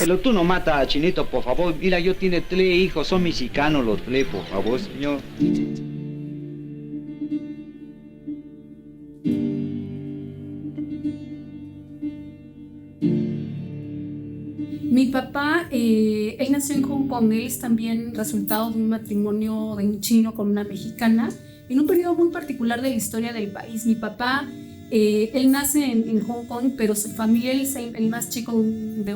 Pero tú no matas a Chinito, por favor. Mira, yo tiene 3 hijos, son mexicanos los 3, por favor, señor. Mi papá, él nació en Hong Kong, él es también resultado de un matrimonio de un chino con una mexicana, en un periodo muy particular de la historia del país. Mi papá, él nace en Hong Kong, pero su familia, él es el más chico de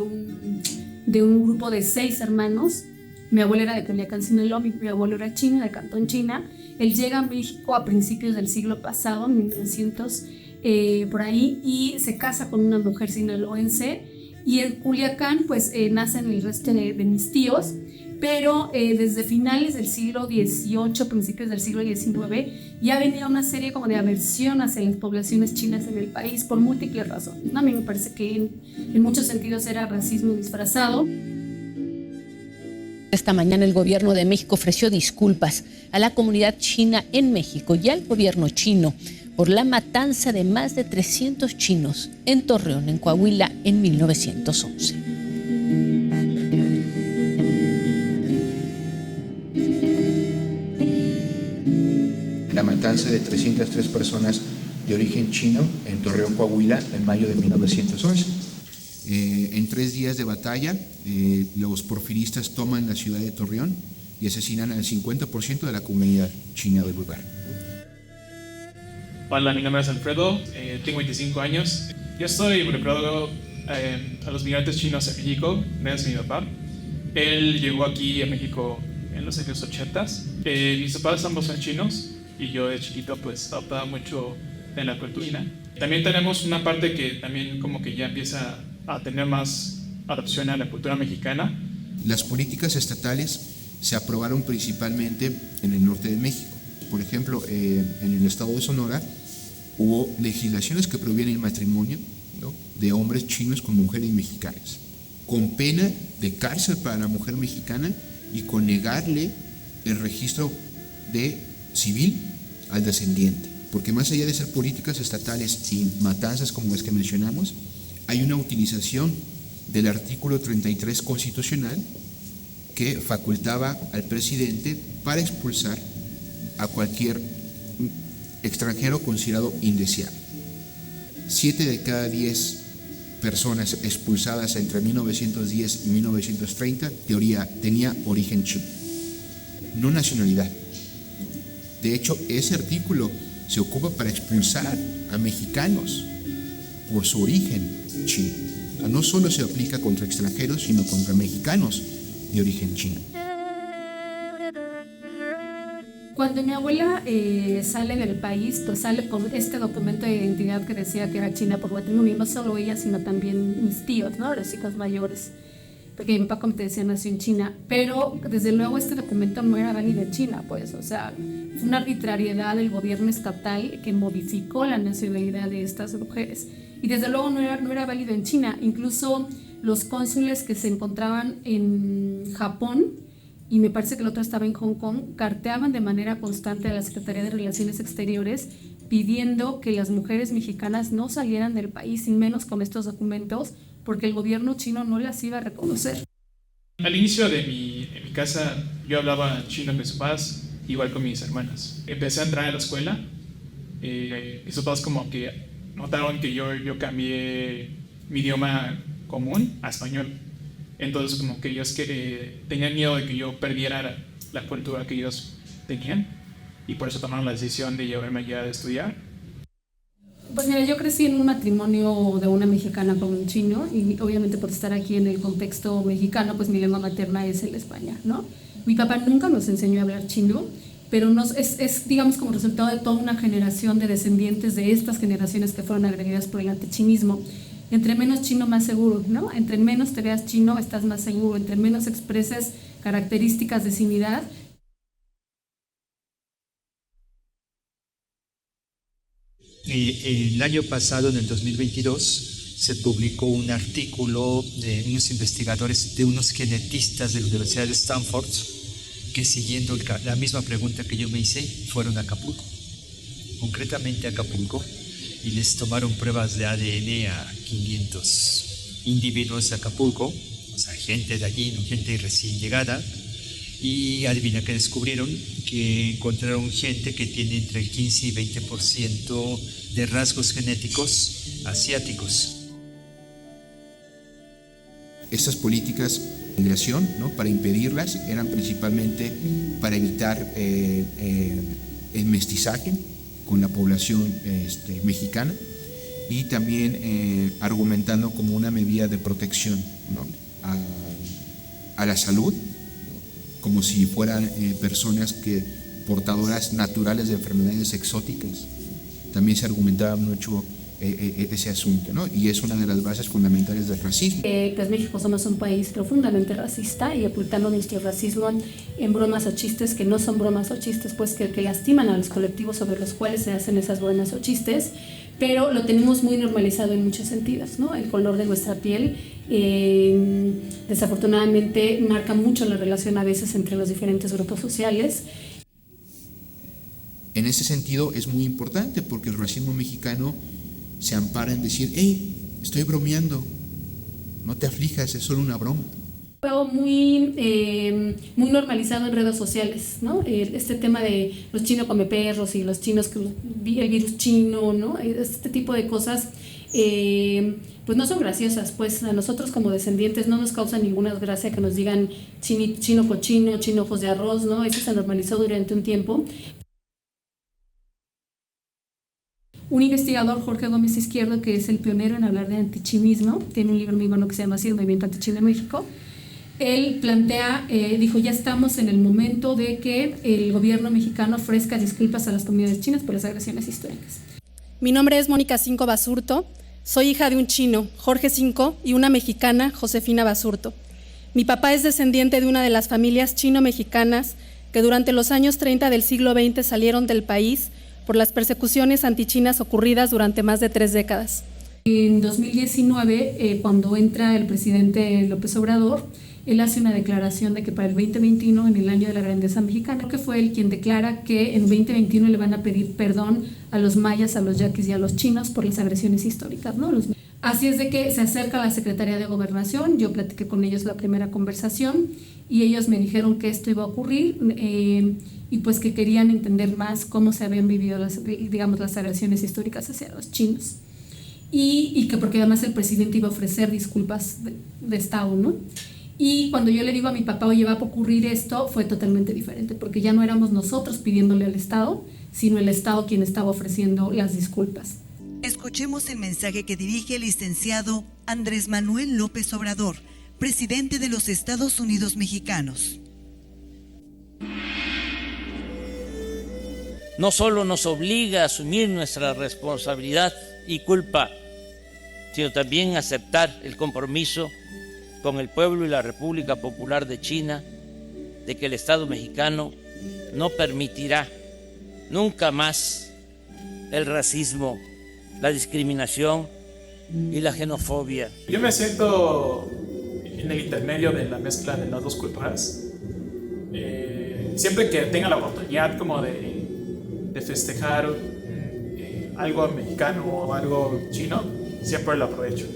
un grupo de 6 hermanos. Mi abuela era de Culiacán, Sinaloa, mi abuelo era chino, de Cantón, China. Él llega a México a principios del siglo pasado, 1900, por ahí, y se casa con una mujer sinaloense. Y en Culiacán, pues nacen el resto de mis tíos, pero desde finales del siglo XVIII, principios del siglo XIX, ya venía una serie como de aversión hacia las poblaciones chinas en el país por múltiples razones, ¿no? A mí me parece que en muchos sentidos era racismo disfrazado. Esta mañana el gobierno de México ofreció disculpas a la comunidad china en México y al gobierno chino por la matanza de más de 300 chinos en Torreón, en Coahuila, en 1911. La matanza de 303 personas de origen chino en Torreón, Coahuila, en mayo de 1911. En 3 días de batalla, los porfiristas toman la ciudad de Torreón y asesinan al 50% de la comunidad china del lugar. Hola, mi nombre es Alfredo, tengo 25 años. Yo estoy involucrado a los migrantes chinos en México, gracias a mi papá. Él llegó aquí a México en los años 80s. Mis papás ambos son chinos y yo de chiquito pues adoptaba mucho de la cultura china. También tenemos una parte que también como que ya empieza a tener más adopción a la cultura mexicana. Las políticas estatales se aprobaron principalmente en el norte de México. Por ejemplo, en el estado de Sonora hubo legislaciones que prohibían el matrimonio, ¿no?, de hombres chinos con mujeres mexicanas, con pena de cárcel para la mujer mexicana y con negarle el registro de civil al descendiente. Porque más allá de ser políticas estatales y matanzas como las que mencionamos, hay una utilización del artículo 33 constitucional que facultaba al presidente para expulsar a cualquier extranjero considerado indeseable. 7 de cada 10 personas expulsadas entre 1910 y 1930 tenía origen chino, no nacionalidad. De hecho, ese artículo se ocupa para expulsar a mexicanos por su origen chino. No solo se aplica contra extranjeros, sino contra mexicanos de origen chino. Cuando mi abuela sale del país, pues sale con este documento de identidad que decía que era china por matrimonio, no solo ella, sino también mis tíos, ¿no?, los hijos mayores, porque mi papá, como te decía, nació en China, pero desde luego este documento no era válido en China, pues, o sea, fue una arbitrariedad del gobierno estatal que modificó la nacionalidad de estas mujeres, y desde luego no era válido en China. Incluso los cónsules que se encontraban en Japón, y me parece que el otro estaba en Hong Kong, carteaban de manera constante a la Secretaría de Relaciones Exteriores pidiendo que las mujeres mexicanas no salieran del país, sin menos con estos documentos, porque el gobierno chino no las iba a reconocer. Al inicio de mi casa yo hablaba chino con mis papás, igual con mis hermanas. Empecé a entrar a la escuela, mis papás como que notaron que yo cambié mi idioma común a español. Entonces como que ellos tenían miedo de que yo perdiera la cultura que ellos tenían y por eso tomaron la decisión de llevarme allá a estudiar. Pues mira, yo crecí en un matrimonio de una mexicana con un chino y obviamente por estar aquí en el contexto mexicano, pues mi lengua materna es el español, ¿no? Mi papá nunca nos enseñó a hablar chino, pero es digamos como resultado de toda una generación de descendientes de estas generaciones que fueron agredidas por el antichinismo. Entre menos chino, más seguro, ¿no? Entre menos te veas chino, estás más seguro. Entre menos expreses características de sinidad. El año pasado, en el 2022, se publicó un artículo de unos investigadores, de unos genetistas de la Universidad de Stanford, que siguiendo la misma pregunta que yo me hice, fueron a Acapulco, concretamente a Acapulco, y les tomaron pruebas de ADN a 500 individuos de Acapulco o sea, gente de allí, no gente recién llegada. Y adivina que descubrieron, que encontraron gente que tiene entre el 15 y 20% de rasgos genéticos asiáticos. Estas políticas de migración, ¿no?, para impedirlas, eran principalmente para evitar el mestizaje con la población mexicana, y también argumentando como una medida de protección, ¿no?, a la salud, como si fueran personas portadoras naturales de enfermedades exóticas. También se argumentaba mucho ese asunto, ¿no? Y es una de las bases fundamentales del racismo. Pues México somos un país profundamente racista, y ocultando nuestro racismo en bromas o chistes que no son bromas o chistes, pues que lastiman a los colectivos sobre los cuales se hacen esas bromas o chistes, pero lo tenemos muy normalizado en muchos sentidos, ¿no? El color de nuestra piel desafortunadamente marca mucho la relación a veces entre los diferentes grupos sociales. En ese sentido es muy importante, porque el racismo mexicano se ampara en decir: hey, estoy bromeando, no te aflijas, es solo una broma. Muy normalizado en redes sociales, ¿no? Este tema de los chinos come perros y los chinos, el virus chino, ¿no? Este tipo de cosas pues no son graciosas, pues a nosotros como descendientes no nos causa ninguna gracia que nos digan chino cochino, chino ojos de arroz, ¿no? Eso se normalizó durante un tiempo. Un investigador, Jorge Gómez Izquierdo, que es el pionero en hablar de antichinismo, tiene un libro muy bueno que se llama así, El Movimiento Antichino en México. Él plantea, dijo, ya estamos en el momento de que el gobierno mexicano ofrezca disculpas a las comunidades chinas por las agresiones históricas. Mi nombre es Mónica Cinco Basurto, soy hija de un chino, Jorge Cinco, y una mexicana, Josefina Basurto. Mi papá es descendiente de una de las familias chino-mexicanas que durante los años 30 del siglo XX salieron del país por las persecuciones antichinas ocurridas durante más de 3 décadas. En 2019, cuando entra el presidente López Obrador, él hace una declaración de que para el 2021, en el año de la grandeza mexicana, creo que fue él quien declara que en 2021 le van a pedir perdón a los mayas, a los yaquis y a los chinos por las agresiones históricas, ¿no? Así es de que se acerca a la Secretaría de Gobernación, yo platiqué con ellos la primera conversación y ellos me dijeron que esto iba a ocurrir y pues que querían entender más cómo se habían vivido las agresiones históricas hacia los chinos. Y que porque además el presidente iba a ofrecer disculpas de Estado, ¿no? Y cuando yo le digo a mi papá, oye, va a ocurrir esto, fue totalmente diferente, porque ya no éramos nosotros pidiéndole al Estado, sino el Estado quien estaba ofreciendo las disculpas. Escuchemos el mensaje que dirige el licenciado Andrés Manuel López Obrador, presidente de los Estados Unidos mexicanos. No solo nos obliga a asumir nuestra responsabilidad y culpa, sino también aceptar el compromiso con el pueblo y la República Popular de China de que el Estado mexicano no permitirá nunca más el racismo, la discriminación y la xenofobia. Yo me siento en el intermedio de la mezcla de las dos culturas. Siempre que tenga la oportunidad como de festejar algo mexicano o algo chino, siempre lo aprovecho.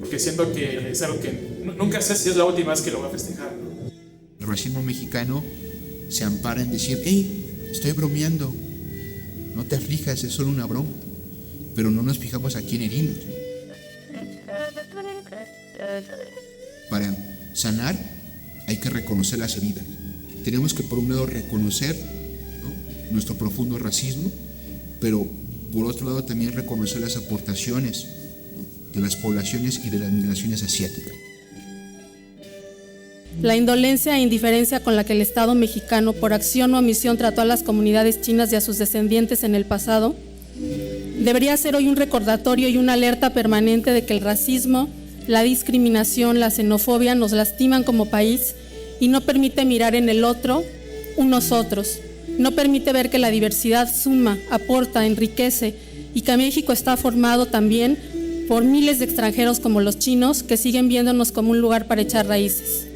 Porque siento que es algo que nunca sé si es la última vez que lo voy a festejar, ¿no? El racismo mexicano se ampara en decir: hey, estoy bromeando, no te aflijas, es solo una broma. Pero no nos fijamos a quién herimos. Para sanar hay que reconocer las heridas. Tenemos que por un lado reconocer, ¿no?, nuestro profundo racismo, pero por otro lado también reconocer las aportaciones, ¿no?, de las poblaciones y de las migraciones asiáticas. La indolencia e indiferencia con la que el Estado mexicano, por acción o omisión, trató a las comunidades chinas y a sus descendientes en el pasado, debería ser hoy un recordatorio y una alerta permanente de que el racismo, la discriminación, la xenofobia nos lastiman como país y no permite mirar en el otro un nosotros, no permite ver que la diversidad suma, aporta, enriquece y que México está formado también por miles de extranjeros como los chinos que siguen viéndonos como un lugar para echar raíces.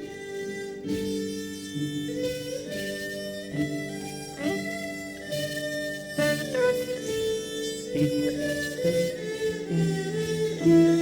Thank you.